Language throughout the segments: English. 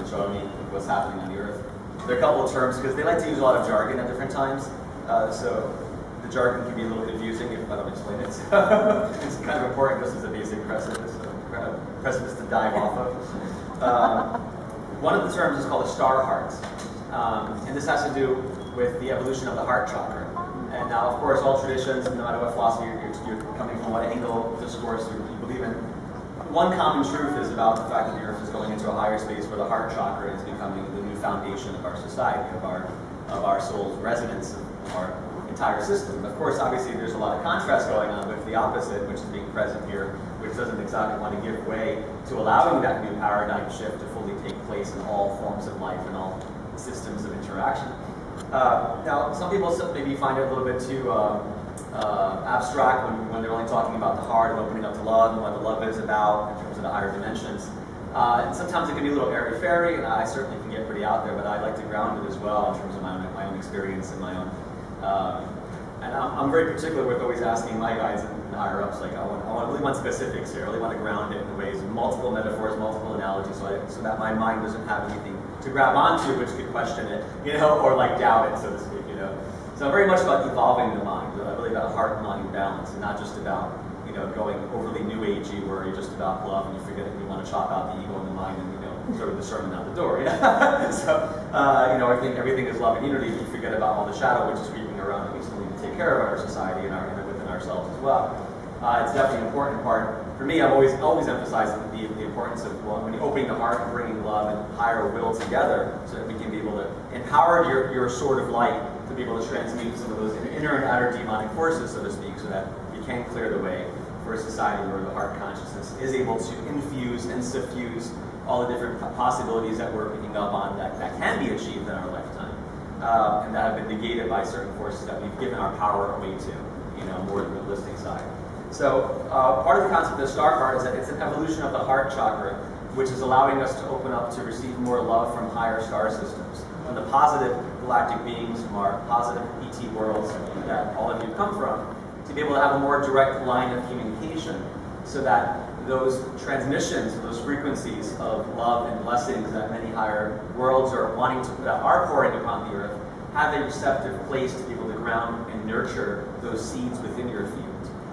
showing me what's happening on the Earth. There are a couple of terms, because they like to use a lot of jargon at different times, so the jargon can be a little confusing if I don't explain it. So it's kind of important just as a basic precipice to dive off of. One of the terms is called a star heart, and this has to do with the evolution of the heart chakra. And now, of course, all traditions, no matter what philosophy you're coming from, what angle of discourse you believe in, one common truth is about the fact that the Earth is going into a higher space where the heart chakra is becoming the new foundation of our society, of our soul's resonance, of our entire system. Of course, obviously, there's a lot of contrast going on with the opposite, which is being present here, which doesn't exactly want to give way to allowing that new paradigm shift to fully take place in all forms of life and all systems of interaction. Now, some people maybe find it a little bit too abstract when they're only talking about the heart and opening up to love and what the love is about in terms of the higher dimensions. And sometimes it can be a little airy-fairy, and I certainly can get pretty out there, but I like to ground it as well in terms of my own experience and my own. And I'm very particular with always asking my guys and higher-ups, like I really want specifics here. I really want to ground it in ways of multiple metaphors, multiple analogies, so that my mind doesn't have anything to grab onto which could question it, or like doubt it, so to speak, So I'm very much about evolving the mind, really about heart-mind balance, and not just about, going overly new agey where you're just about love and you forget that you want to chop out the ego in the mind and, sort of the sermon out the door, So, I think everything is love and unity, but you forget about all the shadow which is creeping around that we still need to take care of our society and within ourselves as well. It's definitely an important part. For me, I've always emphasized the importance of when you're opening the heart and bringing love and higher will together so that we can be able to empower your sword of light to be able to transmute some of those inner and outer demonic forces, so to speak, so that we can clear the way for a society where the heart consciousness is able to infuse and suffuse all the different possibilities that we're picking up on that can be achieved in our lifetime, and that have been negated by certain forces that we've given our power away to, more the realistic side. So part of the concept of the star heart is that it's an evolution of the heart chakra, which is allowing us to open up to receive more love from higher star systems, from the positive galactic beings, from our positive ET worlds that all of you come from, to be able to have a more direct line of communication so that those transmissions, those frequencies of love and blessings that many higher worlds are wanting to that are pouring upon the Earth have a receptive place to be able to ground and nurture those seeds within your field.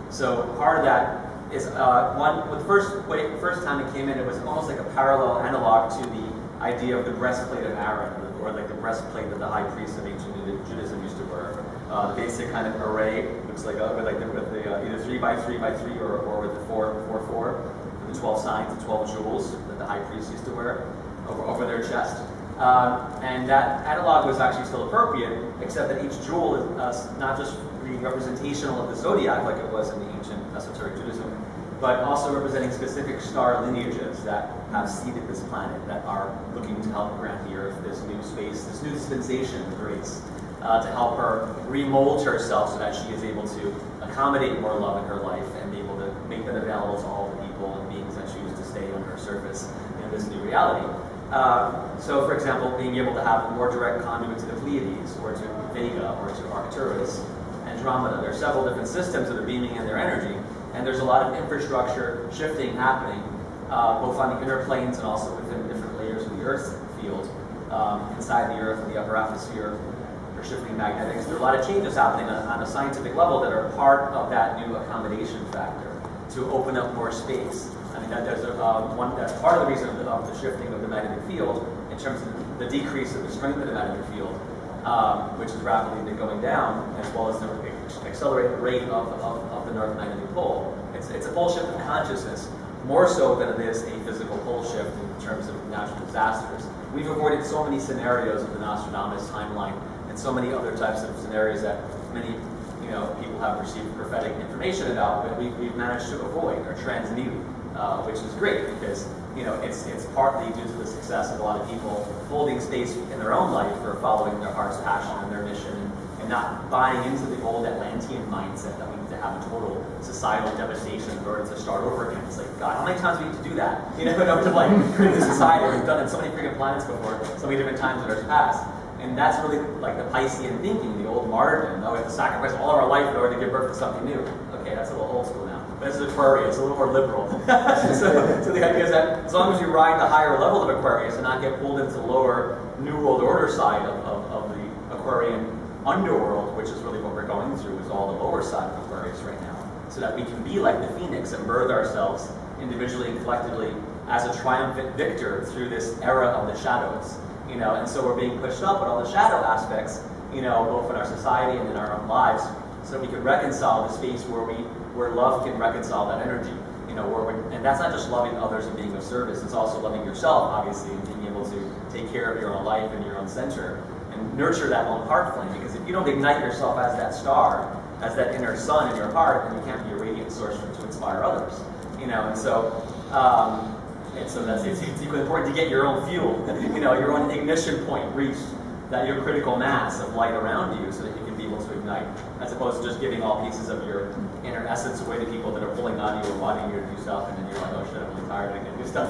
So part of that is the first time it came in, it was almost like a parallel analog to the idea of the breastplate of Aaron, or like the breastplate that the high priest of ancient Judaism used to wear. The basic kind of array looks like with either 3x3x3 or with the 4x4 for the 12 signs, the 12 jewels that the high priest used to wear over their chest. And that analog was actually still appropriate, except that each jewel is not just representational of the zodiac like it was in the ancient esoteric Judaism, but also representing specific star lineages that have seeded this planet, that are looking to help grant the Earth this new space, this new dispensation of grace, to help her remold herself so that she is able to accommodate more love in her life and be able to make that available to all the people and beings that choose to stay on her surface in this new reality. So, for example, being able to have a more direct conduit to the Pleiades, or to Vega, or to Arcturus, Andromeda. There are several different systems that are beaming in their energy, and there's a lot of infrastructure shifting happening, both on the inner planes and also within different layers of the Earth's field, inside the Earth and the upper atmosphere. There's shifting magnetics. There are a lot of changes happening on a scientific level that are part of that new accommodation factor to open up more space. I mean, that's part of the reason of the shifting of the magnetic field in terms of the decrease of the strength of the magnetic field, which is rapidly going down, as well as the accelerated rate of the north magnetic pole. It's a pole shift of consciousness, more so than it is a physical pole shift in terms of natural disasters. We've avoided so many scenarios of the Nostradamus timeline and so many other types of scenarios that many people have received prophetic information about, but we've managed to avoid or transmute, which is great because it's partly due to the success of a lot of people holding space in their own life for following their heart's passion and their mission, and not buying into the old Atlantean mindset that we need to have a total societal devastation in order to start over again. It's like, God, how many times do we need to do that? In order to create this society. We've done it so many freaking planets before, so many different times in our past. And that's really like the Piscean thinking, the old martyrdom. We have to sacrifice all of our life in order to give birth to something new. Okay, that's a little old school now. but it's Aquarius, it's a little more liberal. so the idea is that as long as you ride the higher level of Aquarius and not get pulled into the lower New World Order side of the Aquarian underworld, which is really what we're going through, is all the lower side of Aquarius right now, so that we can be like the Phoenix and birth ourselves individually and collectively as a triumphant victor through this era of the shadows. And so we're being pushed up with all the shadow aspects, both in our society and in our own lives, so we can reconcile the space where love can reconcile that energy. And that's not just loving others and being of service, it's also loving yourself, obviously, and being able to take care of your own life and your own center, and nurture that own heart flame, because if you don't ignite yourself as that star, as that inner sun in your heart, then you can't be a radiant source to inspire others. And so it's equally important to get your own fuel, your own ignition point reached, that your critical mass of light around you, so that you can be able to ignite, as opposed to just giving all pieces of your inner essence away to people that are pulling on you and wanting you to do stuff, and then you're like, oh shit, I'm really tired, I can't do stuff.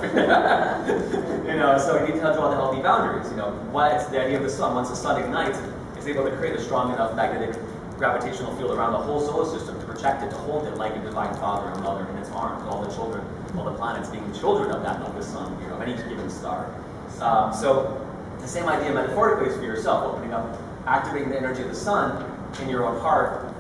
So you need to draw the healthy boundaries. It's the idea of the sun. Once the sun ignites, it's able to create a strong enough magnetic gravitational field around the whole solar system to protect it, to hold it like a divine father and mother in its arms, all the children, all the planets being children of that, of the sun, of any given star. So the same idea metaphorically is for yourself, opening up, activating the energy of the sun in your own heart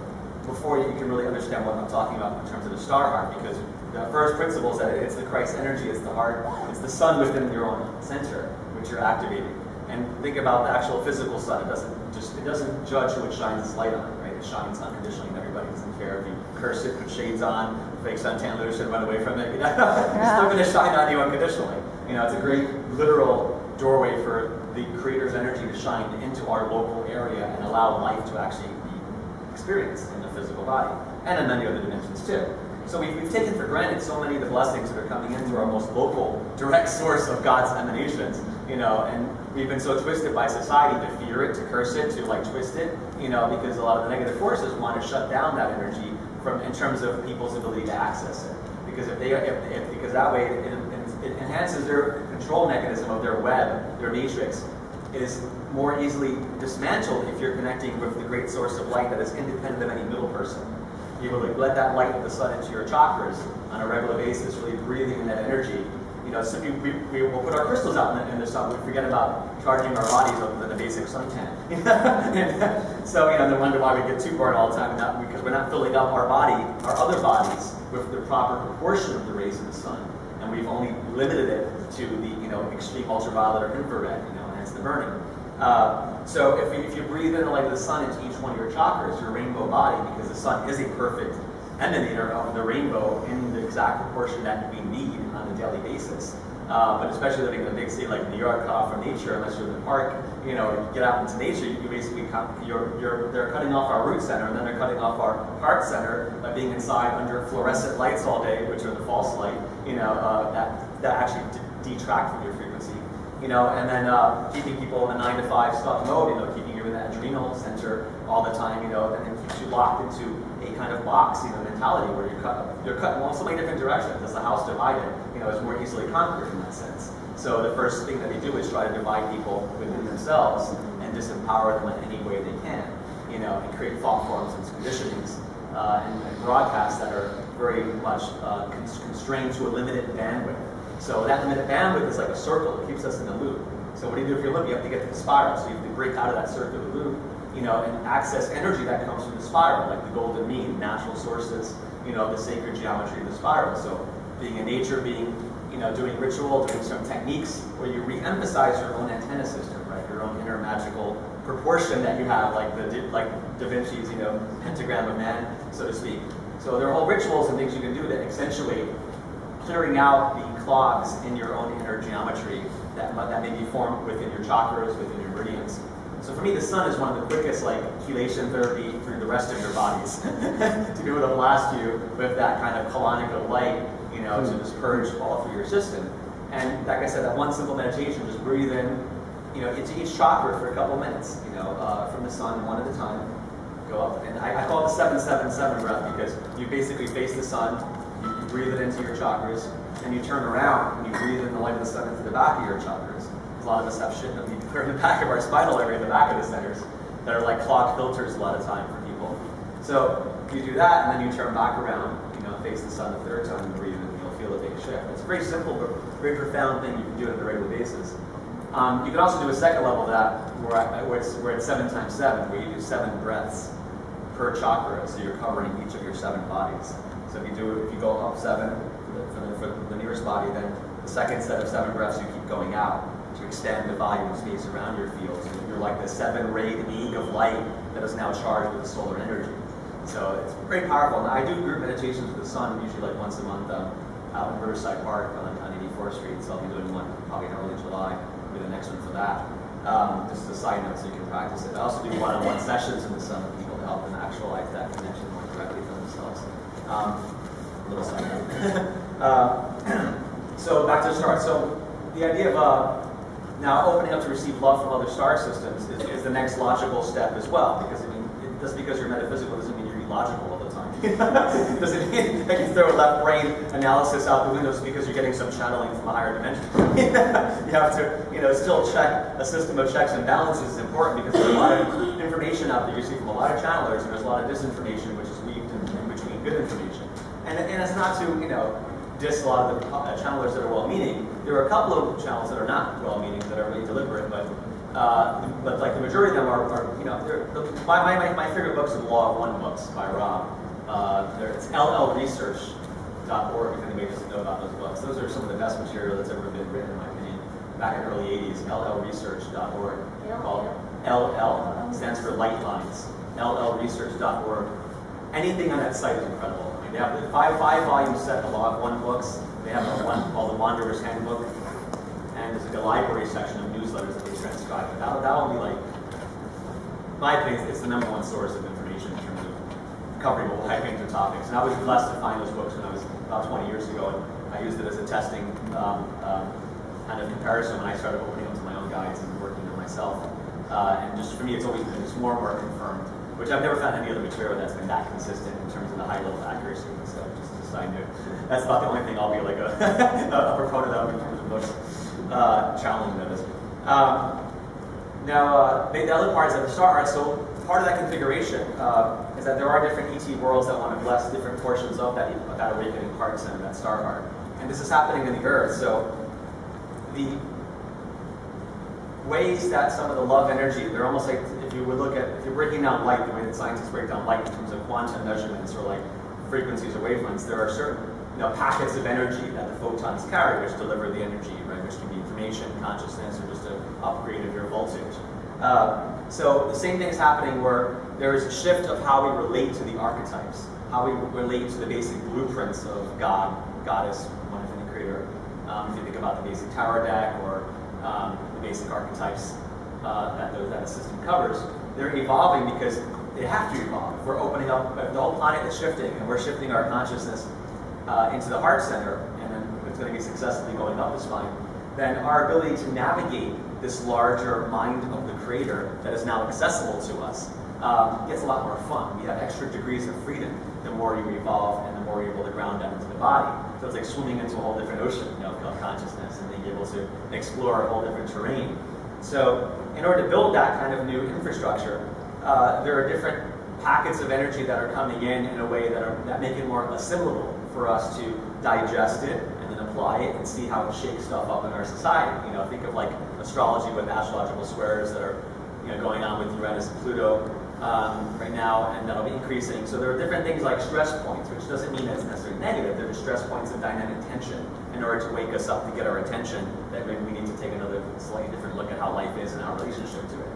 before you can really understand what I'm talking about in terms of the star heart, because the first principle is that it's the Christ energy, it's the heart, it's the sun within your own center, which you're activating. And think about the actual physical sun. It doesn't judge who it shines its light on, right? It shines unconditionally, and everybody doesn't care if you curse it, put shades on, fake suntan lotion, run away from it. It's still going to shine on you unconditionally. It's a great literal doorway for the Creator's energy to shine into our local area and allow life to actually be experienced in the physical body, and in many other dimensions too. So we've taken for granted so many of the blessings that are coming in through our most local, direct source of God's emanations, and we've been so twisted by society to fear it, to curse it, to twist it, because a lot of the negative forces want to shut down that energy in terms of people's ability to access it. Because because that way it enhances their control mechanism of their web, their matrix, is more easily dismantled if you're connecting with the great source of light that is independent of any middle person. You will let that light of the sun into your chakras on a regular basis, really breathing in that energy. So we will put our crystals out in the sun. We forget about charging our bodies other than a basic suntan. And so then wonder why we get too bored all the time, because we're not filling up our other bodies, with the proper proportion of the rays of the sun, and we've only limited it to the extreme ultraviolet or infrared, and hence the burning. So if you breathe in the light of the sun into each one of your chakras, your rainbow body, because the sun is a perfect emanator of the rainbow in the exact proportion that we need on a daily basis. But especially living in a big city like New York, cut off from nature, unless you're in the park, you get out into nature, you basically they're cutting off our root center, and then they're cutting off our heart center by being inside under fluorescent lights all day, which are the false light, that actually detract from your frequency. And then keeping people in the 9 to 5 stuck mode, keeping you in that adrenal center all the time, and then keeps you locked into a kind of box, mentality where you're cut in so many different directions. As the house divided, is more easily conquered in that sense. So the first thing that they do is try to divide people within themselves and disempower them in any way they can, and create thought forms and conditionings and broadcasts that are very much constrained to a limited bandwidth. So that limited bandwidth is like a circle. It keeps us in a loop. So what do you do if you're looping? You have to get to the spiral. So you have to break out of that circular loop, and access energy that comes from the spiral, like the golden mean, natural sources, the sacred geometry of the spiral. So being in nature, doing ritual, doing some techniques where you re-emphasize your own antenna system, right? Your own inner magical proportion that you have, like Da Vinci's, pentagram of man, so to speak. So there are whole rituals and things you can do that accentuate clearing out the clogs in your own inner geometry that may be formed within your chakras, within your meridians. So for me, the sun is one of the quickest chelation therapy through the rest of your bodies to be able to blast you with that kind of colonical light, to just purge all through your system. And like I said, that one simple meditation, just breathe in, into each chakra for a couple minutes, from the sun, one at a time, go up. And I call it the 7-7-7 breath, because you basically face the sun, you breathe it into your chakras, and you turn around and you breathe in the light of the sun into the back of your chakras. A lot of us have shit that we clear in the back of our spinal area, in the back of the centers, that are like clogged filters a lot of time for people. So you do that, and then you turn back around, face the sun the third time and breathe, and you'll feel a big shift. It's a very simple but very profound thing you can do on a regular basis. You can also do a second level of that where it's 7 times 7, where you do 7 breaths per chakra, so you're covering each of your 7 bodies. So if you go up 7 for the nearest body, then the second set of 7 breaths you keep going out to expand the volume of space around your field. So you're like the 7-rayed egg of light that is now charged with the solar energy. So it's very powerful. And I do group meditations with the sun, usually like once a month out in Riverside Park on 84th Street. So I'll be doing one probably in early July. Be the next one for that. Just as a side note, so you can practice it. I also do one-on-one sessions in the sun with people to help them actualize that connection more directly for themselves. A little side note. So back to the start. So the idea of now opening up to receive love from other star systems is the next logical step as well. Because I mean, just because you're metaphysical doesn't mean you're illogical all the time. Doesn't mean that you throw a left brain analysis out the window because you're getting some channeling from a higher dimension. You have to, still check a system of checks and balances is important because there's a lot of information out there you see from a lot of channelers, and there's a lot of disinformation which is weaved in between good information. And it's not to diss a lot of the channelers that are well-meaning. There are a couple of channels that are not well-meaning, that are really deliberate, but like the majority of them my favorite books are the Law of One books by Rob. It's llresearch.org if anybody doesn't know about those books. Those are some of the best material that's ever been written in my opinion. Back in the early 80s, llresearch.org. LL stands for light lines. llresearch.org. Anything on that site is incredible. I mean, they have the five volume set of Law of One books. They have one called the Wanderer's Handbook. And there's like a library section of newsletters that they transcribe. But that'll be like, in my opinion, it's the #1 source of information in terms of covering a wide range of topics. And I was blessed to find those books when I was about 20 years ago, and I used it as a testing kind of comparison when I started opening up to my own guides and working on myself. And just for me, it's always been just more and more confirmed, which I've never found any other material that's been that consistent in terms of the high level of accuracy. So just as a side note, that's about the only thing I'll be like a proponent of in terms of books. Channeling that is. Now, the other part is at the star. So part of that configuration is that there are different ET worlds that want to bless different portions of that awakening heart center, that star heart. And this is happening in the Earth. So the ways that some of the love energy, they're almost like, if you're breaking down light, the way that scientists break down light in terms of quantum measurements or like frequencies or wavelengths, there are certain packets of energy that the photons carry, which deliver the energy, right? Which can be information, consciousness, or just an upgrade of your voltage. So the same thing is happening where there is a shift of how we relate to the archetypes, how we relate to the basic blueprints of God, Goddess, one infinite creator. If you think about the basic tower deck or the basic archetypes that a system covers, they're evolving because they have to evolve. If we're opening up, if the whole planet is shifting and we're shifting our consciousness into the heart center, and then it's going to be successfully going up the spine, then our ability to navigate this larger mind of the creator that is now accessible to us gets a lot more fun. We have extra degrees of freedom the more you evolve and the more you're able to ground down into the body. So it's like swimming into a whole different ocean of consciousness and being able to explore a whole different terrain. So in order to build that kind of new infrastructure, there are different packets of energy that are coming in a way that make it more assimilable for us to digest it and then apply it and see how it shakes stuff up in our society. Think of like astrology with astrological squares that are going on with Uranus and Pluto right now, and that'll be increasing. So there are different things like stress points, which doesn't mean that it's necessarily negative. They're just stress points of dynamic tension in order to wake us up to get our attention, that maybe we need to take another slightly different look at how life is and our relationship to it.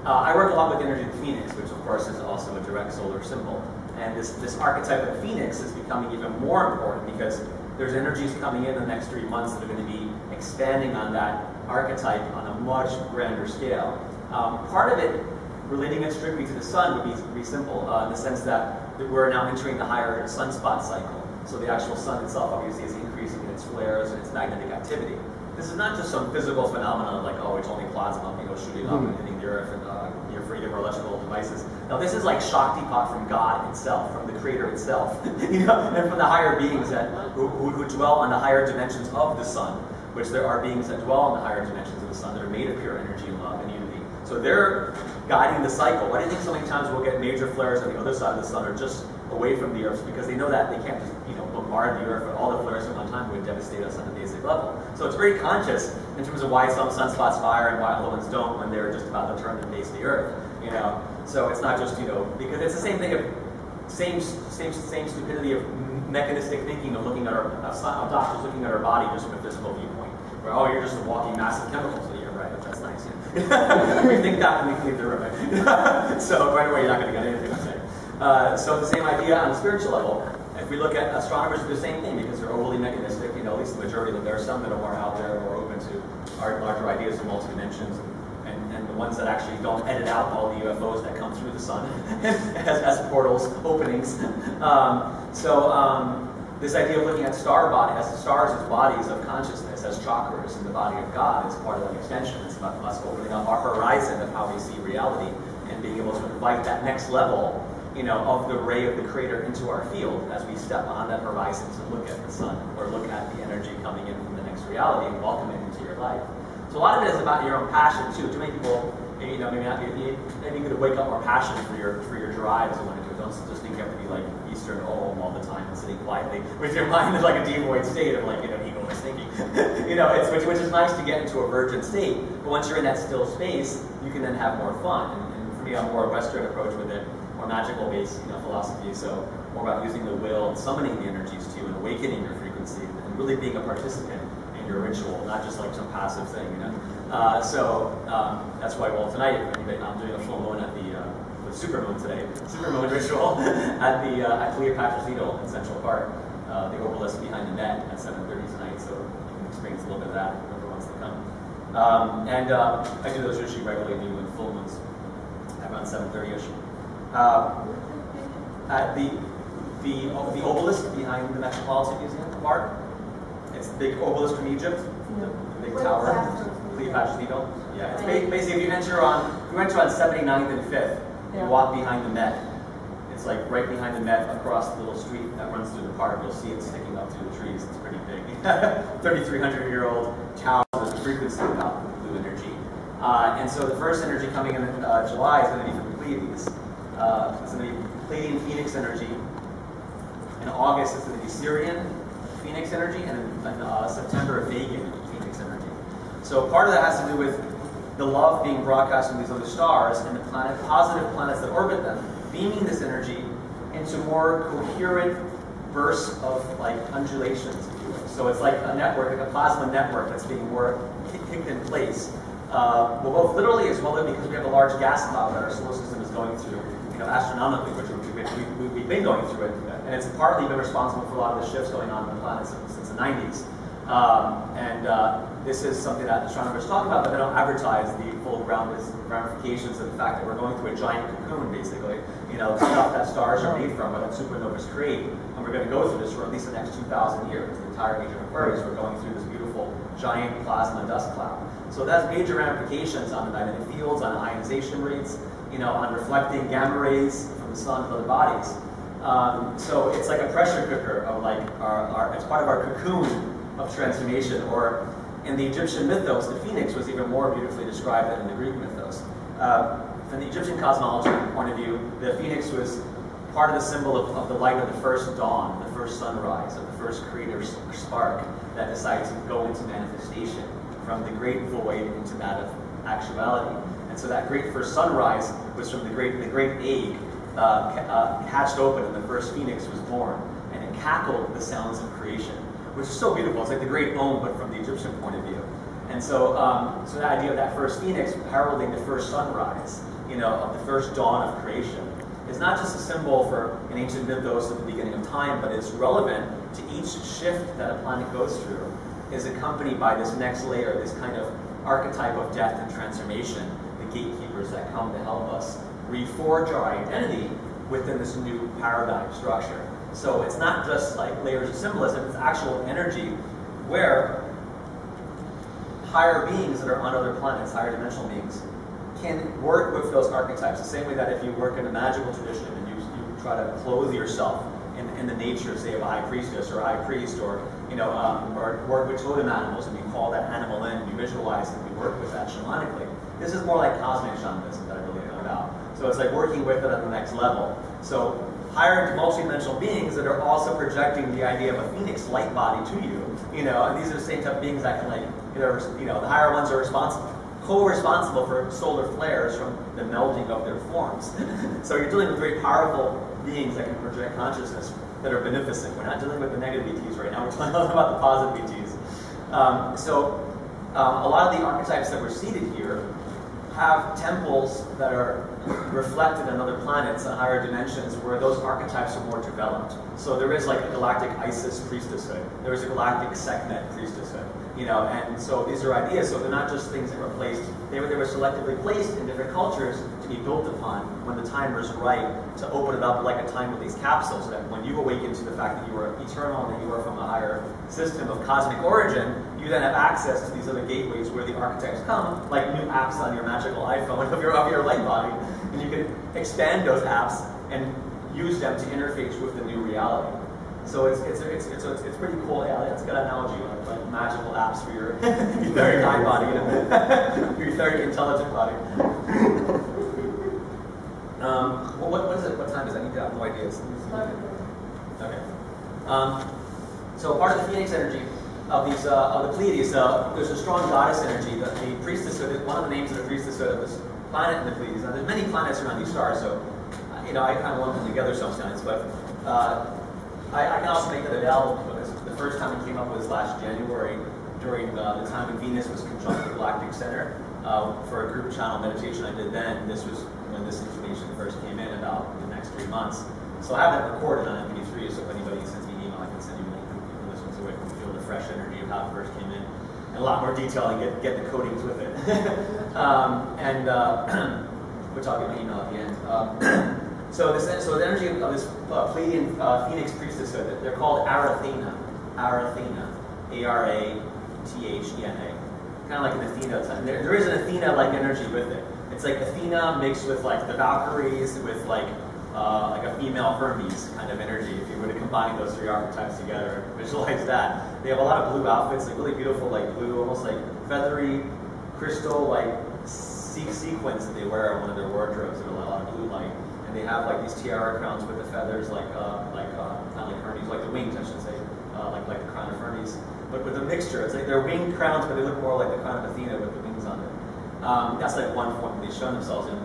I work a lot with the energy of the Phoenix, which of course is also a direct solar symbol. And this archetype of the Phoenix is becoming even more important because there's energies coming in the next 3 months that are going to be expanding on that archetype on a much grander scale. Part of it, relating it strictly to the sun, would be simple in the sense that we're now entering the higher sunspot cycle. So the actual sun itself obviously is increasing in its flares and its magnetic activity. This is not just some physical phenomenon like, oh, it's only plasma, shooting up and hitting the earth and you're free of electrical devices. No, this is like Shaktipat from God itself, from the Creator itself, and from the higher beings who dwell on the higher dimensions of the sun, which there are beings that dwell on the higher dimensions of the sun that are made of pure energy and love and unity. So they're guiding the cycle. Why do you think so many times we'll get major flares on the other side of the sun, or just away from the Earth, because they know that they can't just bombard the Earth with all the flares at one time. It would devastate us on a basic level. So it's very conscious in terms of why some sunspots fire and why other ones don't when they're just about to turn and face the Earth. So it's not just because it's the same thing of same stupidity of mechanistic thinking of looking at of doctors looking at our body just from a physical viewpoint. Where, oh, you're just a walking mass of chemicals. So yeah, right. That's nice. We think that when we leave the room. Right? So right away, you're not going to get anything. So the same idea on a spiritual level. If we look at astronomers, do the same thing because they're overly mechanistic. At least the majority of them. There are some that are more out there, more open to our larger ideas of multi-dimensions, and the ones that actually don't edit out all the UFOs that come through the sun as portals, openings. This idea of looking at stars as bodies of consciousness, as chakras in the body of God, is part of that extension. It's about us opening up our horizon of how we see reality and being able to invite that next level, of the ray of the Creator into our field as we step on that horizon to look at the sun or look at the energy coming in from the next reality and welcome it into your life. So a lot of it is about your own passion too. Too many people, maybe you could wake up more passion for your drives and want to do it. Don't just think you have to be like Eastern Om all the time and sitting quietly with your mind in like a devoid state of egoless thinking. Which is nice to get into a virgin state. But once you're in that still space, you can then have more fun. And for me, I'm more a Western approach with it, more magical-based philosophy. So more about using the will and summoning the energies to you and awakening your frequency and really being a participant in your ritual, not just like some passive thing. That's why tonight I'm doing a full moon at the super moon today, super moon ritual at Cleopatra's Needle in Central Park, the obelisk behind the net at 7:30 tonight. So you can experience a little bit of that whoever wants to come. I do those usually regularly when full moons around 7:30ish. At the obelisk behind the Metropolitan Museum of Art. It's the big obelisk from Egypt, the big tower, Cleopatra's Needle. Yeah, it's basically if you enter on 79th and 5th, you walk behind the Met. It's like right behind the Met across the little street that runs through the park. You'll see it sticking up through the trees. It's pretty big. 3,300-year-old tower with a frequency about blue energy. And so the first energy coming in July is going to be from the Pleiades. It's going to be Pleiadian Phoenix energy. In August, it's going to be Syrian Phoenix energy, and in September, Vegan Phoenix energy. So part of that has to do with the love being broadcast from these other stars and the positive planets that orbit them, beaming this energy into more coherent bursts of undulations, if you will. So it's like a network, like a plasma network that's being more kicked in place. Well, both literally as well because we have a large gas cloud that our solar system is going through, astronomically, which we've been going through it, and it's partly been responsible for a lot of the shifts going on in the planet since the 90s. This is something that astronomers talk about, but they don't advertise the full ramifications of the fact that we're going through a giant cocoon, basically. The stuff that stars are made from, or that supernovas create, and we're going to go through this for at least the next 2,000 years. The entire age of Aquarius, we're going through this beautiful giant plasma dust cloud. So that has major ramifications on the magnetic fields, on ionization rates, on reflecting gamma rays from the sun and other bodies. So it's like a pressure cooker of it's part of our cocoon of transformation. Or in the Egyptian mythos, the phoenix was even more beautifully described than in the Greek mythos. From the Egyptian cosmology point of view, the phoenix was part of the symbol of the light of the first dawn, the first sunrise, of the first creator spark that decided to go into manifestation from the great void into that of actuality. And so that great first sunrise was from the great egg hatched open, and the first phoenix was born, and it cackled the sounds of creation, which is so beautiful. It's like the great Om, but from the Egyptian point of view. And so, so the idea of that first phoenix heralding the first sunrise, of the first dawn of creation, is not just a symbol for an ancient mythos of the beginning of time, but it's relevant to each shift that a planet goes through, is accompanied by this next layer, this kind of archetype of death and transformation, the gatekeepers that come to help us reforge our identity within this new paradigm structure. So it's not just like layers of symbolism, it's actual energy where higher beings that are on other planets, higher dimensional beings, can work with those archetypes. The same way that if you work in a magical tradition and you try to clothe yourself in the nature, say, of a high priestess or a high priest, or or work with totem animals, and you call that animal in, you visualize it, and you work with that shamanically. This is more like cosmic shamanism that I really know about. So it's like working with it on the next level. So higher multi-dimensional beings that are also projecting the idea of a phoenix light body to you, and these are the same type of beings that can the higher ones are co-responsible for solar flares from the melding of their forms. So you're dealing with very powerful beings that can project consciousness that are beneficent. We're not dealing with the negative ETs right now, we're talking about the positive ETs. A lot of the archetypes that were seated here have temples that are reflected on other planets and higher dimensions where those archetypes are more developed. So there is like a galactic Isis priestesshood, there is a galactic Sekhmet priestesshood, and so these are ideas, so they're not just things that were placed, they were selectively placed in different cultures to be built upon when the time was right to open it up like a time with these capsules, so that when you awaken to the fact that you are eternal and that you are from a higher system of cosmic origin, you then have access to these other gateways where the archetypes come, like new apps on your magical iPhone of your light body, and you can expand those apps and use them to interface with the new reality. So it's pretty cool. Yeah, it's a good analogy, like magical apps for your etheric high body, your etheric intelligent body. What is it? What time is it? I have no idea. Okay. So part of the Phoenix energy of these of the Pleiades, there's a strong goddess energy. The priestesshood, one of the names of the priestesshood of this planet in the Pleiades. Now, there's many planets around these stars, so I kind of lump them together sometimes. But I can also make that available because the first time it came up was last January during the time when Venus was conjunct the Galactic Center for a group channel meditation I did then. This was when this information first came in about the next 3 months. So I have that recorded on MP3, so if anybody sends me an email, I can send you a link and you can listen to it and feel the fresh energy of how it first came in. And a lot more detail and get the codings with it. Which I'll get my email at the end. So the energy of this Pleiadian Phoenix priestesshood, they're called Arathena. Arathena. A-R-A-T-H-E-N-A. Kind of like an Athena. There is an Athena-like energy with it. It's like Athena mixed with like the Valkyries, with like a female Hermes kind of energy, if you were to combine those three archetypes together. Visualize that. They have a lot of blue outfits, like really beautiful, like blue, almost like feathery, crystal, like sequins that they wear on one of their wardrobes that are a lot of blue light. And they have like these tiara crowns with the feathers, kind of like Hermes, like the wings, I should say, like the crown of Hermes, but with a mixture. It's like they're winged crowns, but they look more like the crown of Athena with the wings on it. That's like one form that they show themselves in.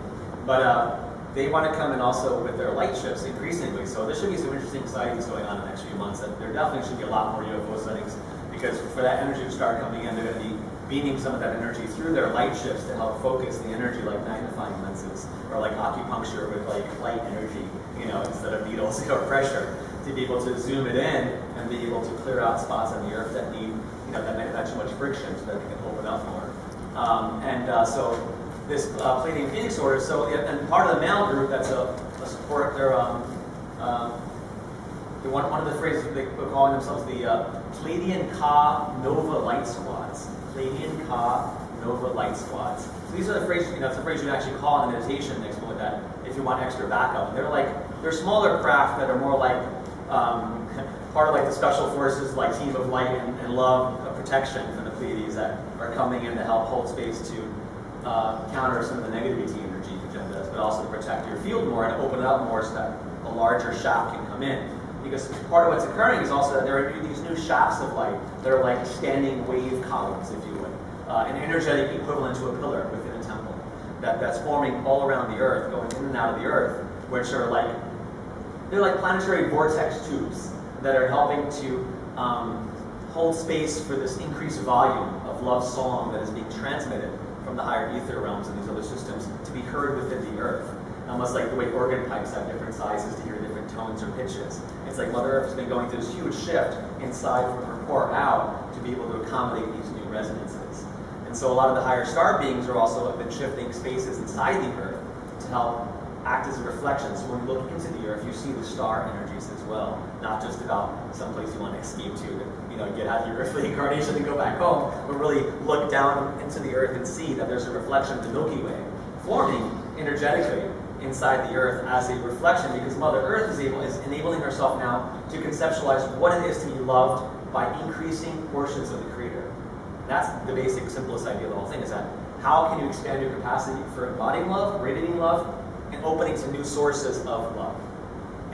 But they want to come in also with their light ships increasingly. So there should be some interesting sightings going on in the next few months. That there definitely should be a lot more UFO sightings because for that energy to start coming in, they're going to be beaming some of that energy through their light ships to help focus the energy, like magnifying lenses or like acupuncture with like light energy, instead of needles or pressure, to be able to zoom it in and be able to clear out spots on the Earth that need, that too much friction, so that they can open up more. So this Pleiadian Phoenix order. So and part of the male group that's a support. They're one of the phrases they were calling themselves the Pleiadian Ka Nova Light Squads. Pleiadian Ka Nova Light Squads. So these are the phrases. It's a phrase you actually call in meditation next point that if you want extra backup. They're smaller craft that are more like part of like the special forces, like team of light and love protection from the Pleiades that are coming in to help hold space to counter some of the negativity energy agendas, but also to protect your field more and open it up more so that a larger shaft can come in. Because part of what's occurring is also that there are these new shafts of light that are like standing wave columns, if you would, an energetic equivalent to a pillar within a temple that's forming all around the Earth, going in and out of the Earth, which are they're like planetary vortex tubes that are helping to hold space for this increased volume of love song that is being transmitted from the higher ether realms and these other systems to be heard within the Earth. Almost like the way organ pipes have different sizes to hear different tones or pitches. It's like Mother Earth has been going through this huge shift inside from her core out to be able to accommodate these new resonances. And so a lot of the higher star beings are also have been shifting spaces inside the Earth to help act as a reflection. So when you look into the Earth, you see the star energies as well, not just about someplace you want to escape to get out of your earthly incarnation and go back home, but really look down into the Earth and see that there's a reflection of the Milky Way forming energetically inside the Earth as a reflection, because Mother Earth is enabling herself now to conceptualize what it is to be loved by increasing portions of the Creator. That's the basic, simplest idea of the whole thing, is that how can you expand your capacity for embodying love, radiating love, and opening to new sources of love.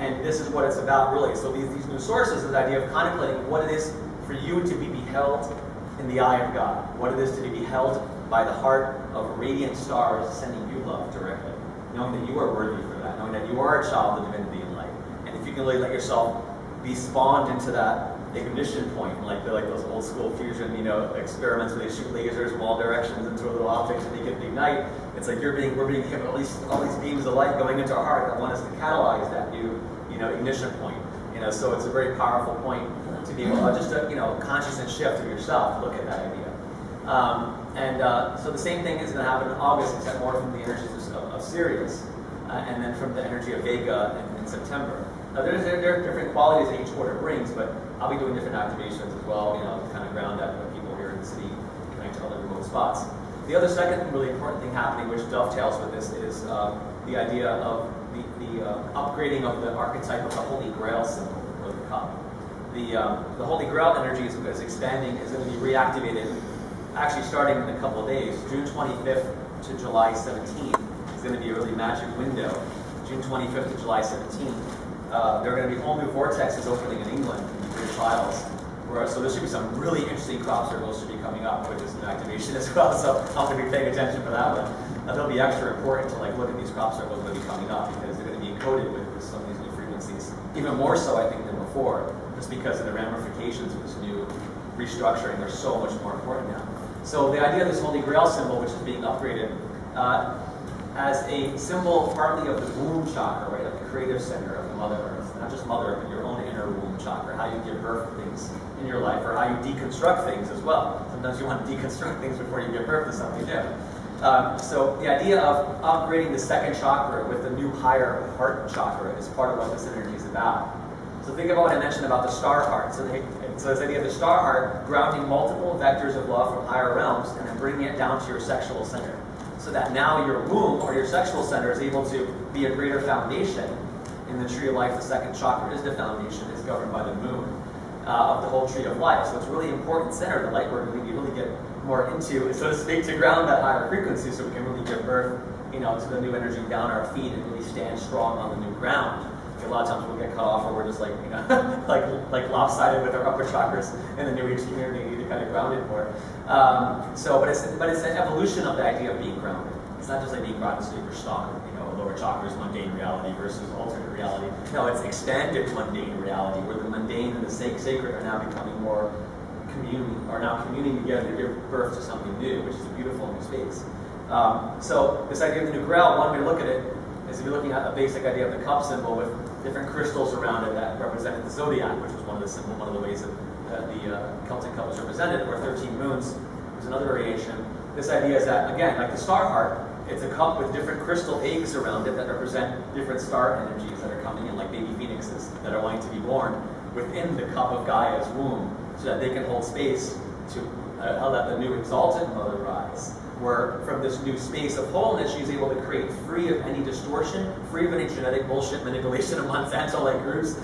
And this is what it's about, really. So these new sources, the idea of contemplating what it is for you to be beheld in the eye of God, what it is to be beheld by the heart of radiant stars sending you love directly, knowing that you are worthy for that, knowing that you are a child of divinity and light. And if you can really let yourself be spawned into that ignition point, like those old school fusion, experiments where they shoot lasers in all directions into a little object and they get to ignite. It's like we're being given all these beams of light going into our heart that want us to catalyze that new, ignition point. So it's a very powerful point to be able to just consciousness shift of yourself to look at that idea. So the same thing is going to happen in August, except more from the energies of Sirius, and then from the energy of Vega in September. Now there are different qualities that each quarter brings, but I'll be doing different activations as well, to kind of ground out the people here in the city, connect to other remote spots. The other second really important thing happening, which dovetails with this, is the idea of the upgrading of the archetype of the Holy Grail symbol, or the cup. The Holy Grail energy is expanding, is going to be reactivated, actually starting in a couple of days. June 25th to July 17th is going to be a really magic window. June 25th to July 17th. There are going to be whole new vortexes opening in England, in the British Isles. So there should be some really interesting crop circles should be coming up with this new activation as well. So I'm going to be paying attention for that one. They'll be extra important to look at these crop circles that will be coming up, because they're going to be encoded with some of these new frequencies. Even more so, I think, than before, just because of the ramifications of this new restructuring. They're so much more important now. So the idea of this Holy Grail symbol, which is being upgraded, as a symbol partly of the womb chakra, right, of the creative center of the Mother Earth. Not just Mother Earth, but your own inner womb chakra, how you give birth to things in your life, or how you deconstruct things as well. Sometimes you want to deconstruct things before you give birth to something new. So the idea of upgrading the second chakra with the new higher heart chakra is part of what this energy is about. So think about what I mentioned about the star heart. So this idea of the star heart, grounding multiple vectors of love from higher realms, and then bringing it down to your sexual center. So that now your womb, or your sexual center, is able to be a greater foundation. In the tree of life, the second chakra is the foundation, is governed by the moon of the whole tree of life. So it's a really important center, the light work we really get more into, so to speak, to ground that higher frequency, so we can really give birth, to the new energy down our feet and really stand strong on the new ground. A lot of times we'll get cut off, or we're just like lopsided with our upper chakras in the New Age community. You need to kind of ground it more. But it's an evolution of the idea of being grounded. It's not just like being grounded so you're stuck, lower chakras, mundane reality versus alternate reality. No, it's expanded mundane reality, where the mundane and the sacred are now becoming more communing together to give birth to something new, which is a beautiful new space. So this idea of the new grail, one way to look at it is if you're looking at a basic idea of the cup symbol with different crystals around it that represented the zodiac, which was one of the ways that the Celtic cup was represented, or 13 moons was another variation. This idea is that, again, like the star heart, it's a cup with different crystal eggs around it that represent different star energies that are coming in, like baby phoenixes that are wanting to be born within the cup of Gaia's womb, so that they can hold space to let the new exalted mother rise. Where from this new space of wholeness, she's able to create free of any distortion, free of any genetic bullshit manipulation of Monsanto-like groups.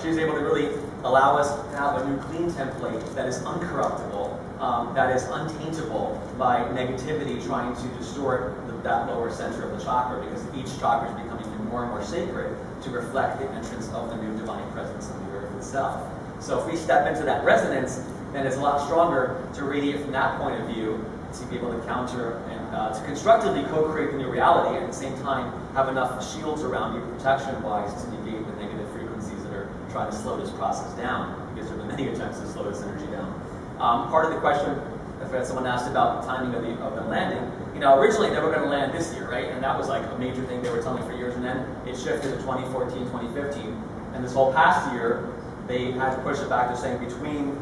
She's able to really allow us to have a new clean template that is uncorruptible, that is untaintable by negativity trying to distort that lower center of the chakra, because each chakra is becoming more and more sacred to reflect the entrance of the new divine presence of the earth itself. So if we step into that resonance, then it's a lot stronger to radiate from that point of view, to be able to counter and to constructively co-create the new reality, and at the same time have enough shields around you protection-wise to negate the negative frequencies that are trying to slow this process down, because there have been many attempts to slow this energy down. Part of the question that someone asked about the timing of the landing, originally they were going to land this year, right? And that was like a major thing they were telling for years, and then it shifted to 2014, 2015, and this whole past year they had to push it back. They're saying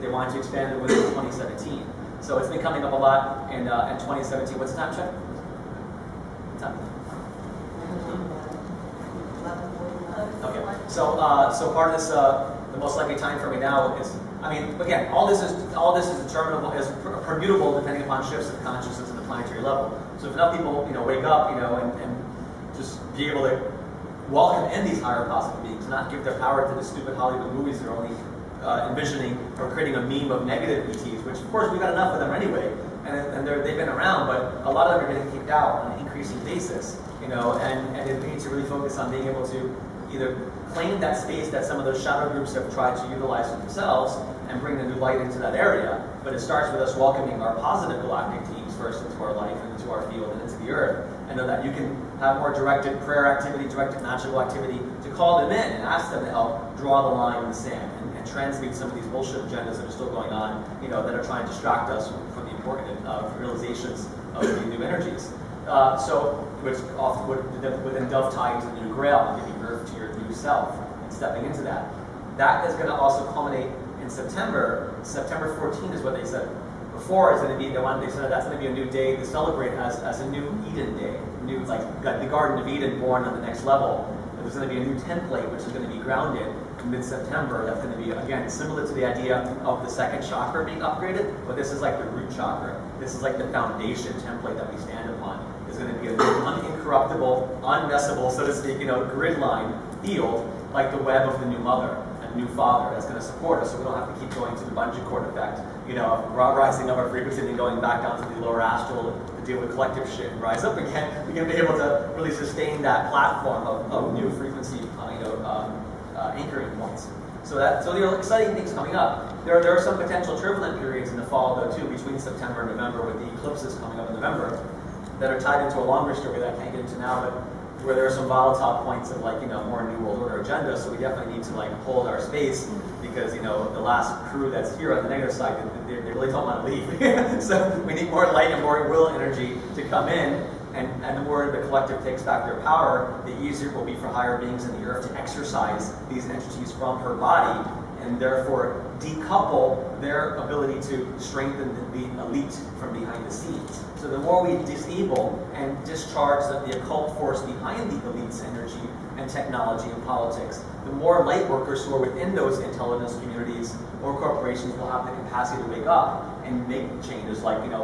they wanted to expand it within 2017. So it's been coming up a lot in 2017. What's the time check? Okay. So part of this, the most likely time for me now is, again, all this is determinable, is permutable depending upon shifts of consciousness at the planetary level. So if enough people, wake up, and just be able to welcome in these higher possible beings, not give their power to the stupid Hollywood movies that are only envisioning or creating a meme of negative ETs, which of course we've got enough of them anyway, and they've been around, but a lot of them are getting kicked out on an increasing basis, and we need to really focus on being able to either claim that space that some of those shadow groups have tried to utilize for themselves and bring the new light into that area. But it starts with us welcoming our positive galactic teams first into our life and into our field and into the earth, and know that you can have more directed prayer activity, directed magical activity to call them in and ask them to help draw the line in the sand and transmute some of these bullshit agendas that are still going on, you know, that are trying to distract us from the important realizations of the new energies. Which often would then dovetail into the new grail and giving birth to your new self and stepping into that. That is going to also culminate in September. September 14 is what they said before is going to be the one. They said that's going to be a new day to celebrate as a new Eden day, new like the Garden of Eden born on the next level. There's going to be a new template which is going to be grounded in mid-September. That's going to be again similar to the idea of the second chakra being upgraded, but this is like the root chakra. This is like the foundation template that we stand upon. Is going to be a new unincorruptible, unmessable, so to speak, you know, grid line field like the web of the new mother and new father that's going to support us, so we don't have to keep going to the bungee cord effect, you know, rising up our frequency and then going back down to the lower astral to deal with collective shit and rise up again. We can be able to really sustain that platform of new frequency, anchoring points. So there are exciting things coming up. There are some potential turbulent periods in the fall, though, too, between September and November, with the eclipses coming up in November, that are tied into a longer story that I can't get into now, but where there are some volatile points of like, you know, more New World Order agenda. So we definitely need to like hold our space because, you know, the last crew that's here on the negative side, they really don't want to leave. So we need more light and more will energy to come in. And the more the collective takes back their power, the easier it will be for higher beings in the earth to exercise these entities from her body and therefore decouple their ability to strengthen the elite from behind the scenes. So the more we disable and discharge the occult force behind the elite's energy and technology and politics, the more light workers who are within those intelligence communities or corporations will have the capacity to wake up and make changes like, you know,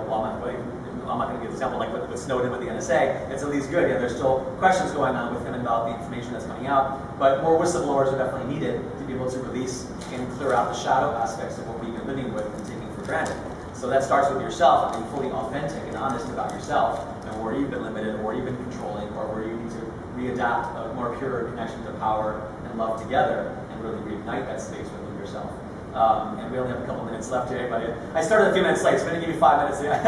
I'm not going to give an example like with Snowden with the NSA. It's at least good. Yeah, there's still questions going on with him about the information that's coming out, but more whistleblowers are definitely needed to be able to release and clear out the shadow aspects of what we've been living with and taking for granted. So that starts with yourself and being fully authentic and honest about yourself and where you've been limited, or where you've been controlling, or where you need to readapt a more pure connection to power and love together and really reignite that space within yourself. And we only have a couple minutes left here, but I started a few minutes late, so I'm going to give you 5 minutes.